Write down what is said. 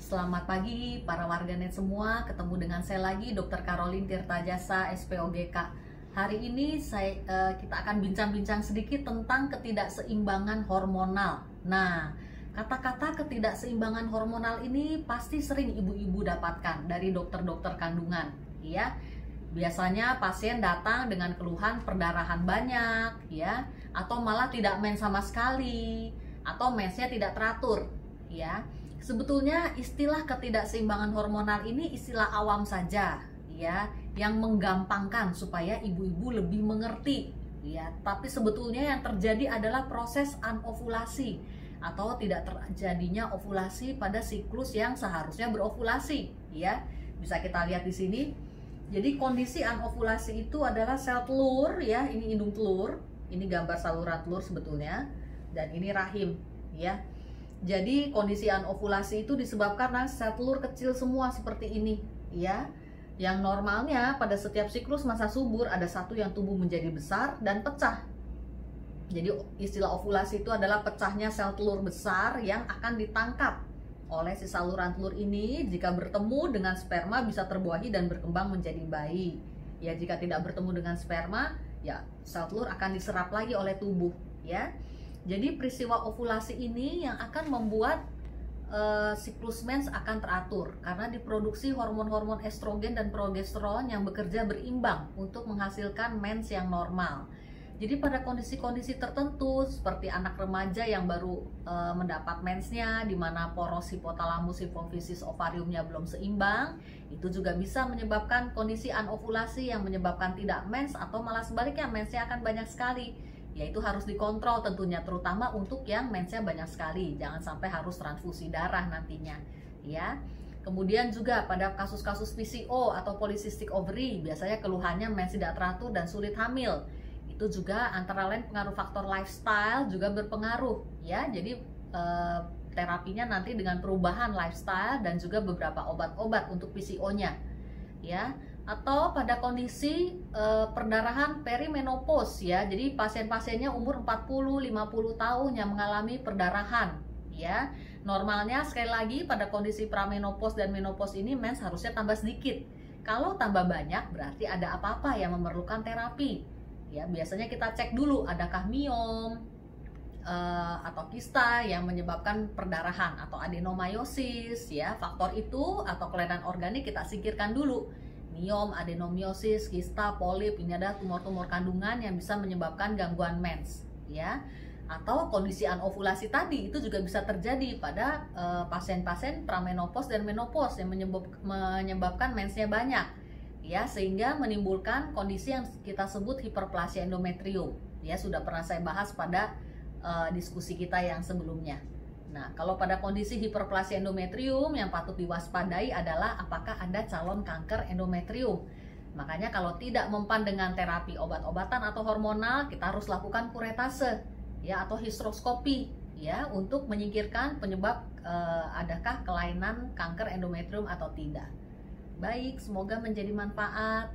Selamat pagi para warganet semua, ketemu dengan saya lagi Dr. Caroline Tirtajasa, SPOGK. Hari ini kita akan bincang-bincang sedikit tentang ketidakseimbangan hormonal. Nah, kata-kata ketidakseimbangan hormonal ini pasti sering ibu-ibu dapatkan dari dokter-dokter kandungan, ya. Biasanya pasien datang dengan keluhan perdarahan banyak, ya, atau malah tidak mens sama sekali, atau mensnya tidak teratur, ya. Sebetulnya istilah ketidakseimbangan hormonal ini istilah awam saja, ya, yang menggampangkan supaya ibu-ibu lebih mengerti, ya. Tapi sebetulnya yang terjadi adalah proses anovulasi atau tidak terjadinya ovulasi pada siklus yang seharusnya berovulasi, ya. Bisa kita lihat di sini. Jadi kondisi anovulasi itu adalah sel telur, ya. Ini indung telur, ini gambar saluran telur sebetulnya, dan ini rahim, ya. Jadi kondisi anovulasi itu disebabkan karena sel telur kecil semua seperti ini, ya. Yang normalnya pada setiap siklus masa subur ada satu yang tumbuh menjadi besar dan pecah. Jadi istilah ovulasi itu adalah pecahnya sel telur besar yang akan ditangkap oleh si saluran telur ini. Jika bertemu dengan sperma bisa terbuahi dan berkembang menjadi bayi. Ya, jika tidak bertemu dengan sperma, ya sel telur akan diserap lagi oleh tubuh, ya. Jadi peristiwa ovulasi ini yang akan membuat siklus mens akan teratur karena diproduksi hormon-hormon estrogen dan progesteron yang bekerja berimbang untuk menghasilkan mens yang normal. Jadi pada kondisi-kondisi tertentu seperti anak remaja yang baru mendapat mensnya, di mana poros hipotalamus hipofisis ovariumnya belum seimbang, itu juga bisa menyebabkan kondisi anovulasi yang menyebabkan tidak mens atau malah sebaliknya mensnya akan banyak sekali. Yaitu harus dikontrol tentunya, terutama untuk yang mensnya banyak sekali, jangan sampai harus transfusi darah nantinya, ya. Kemudian juga pada kasus-kasus PCO atau polycystic ovary, biasanya keluhannya mens tidak teratur dan sulit hamil. Itu juga antara lain pengaruh faktor lifestyle juga berpengaruh, ya. Jadi terapinya nanti dengan perubahan lifestyle dan juga beberapa obat-obat untuk PCO-nya, ya. Atau pada kondisi perdarahan perimenopause, ya. Jadi pasien-pasiennya umur 40-50 tahun yang mengalami perdarahan, ya. Normalnya sekali lagi pada kondisi pramenopause dan menopause ini mens harusnya tambah sedikit. Kalau tambah banyak berarti ada apa-apa yang memerlukan terapi. Ya, biasanya kita cek dulu adakah miom atau kista yang menyebabkan perdarahan atau adenomyosis, ya. Faktor itu atau kelainan organik kita singkirkan dulu. Miom, adenomyosis, kista, polip, ini ada tumor-tumor kandungan yang bisa menyebabkan gangguan mens, ya. Atau kondisi anovulasi tadi itu juga bisa terjadi pada pasien-pasien pramenopause dan menopause yang menyebabkan mensnya banyak, ya, sehingga menimbulkan kondisi yang kita sebut hiperplasia endometrium. Ya, sudah pernah saya bahas pada diskusi kita yang sebelumnya. Nah, kalau pada kondisi hiperplasia endometrium yang patut diwaspadai adalah apakah ada calon kanker endometrium. Makanya kalau tidak mempan dengan terapi obat-obatan atau hormonal, kita harus lakukan kuretase, ya, atau hysteroscopy, ya, untuk menyingkirkan penyebab adakah kelainan kanker endometrium atau tidak. Baik, semoga menjadi manfaat.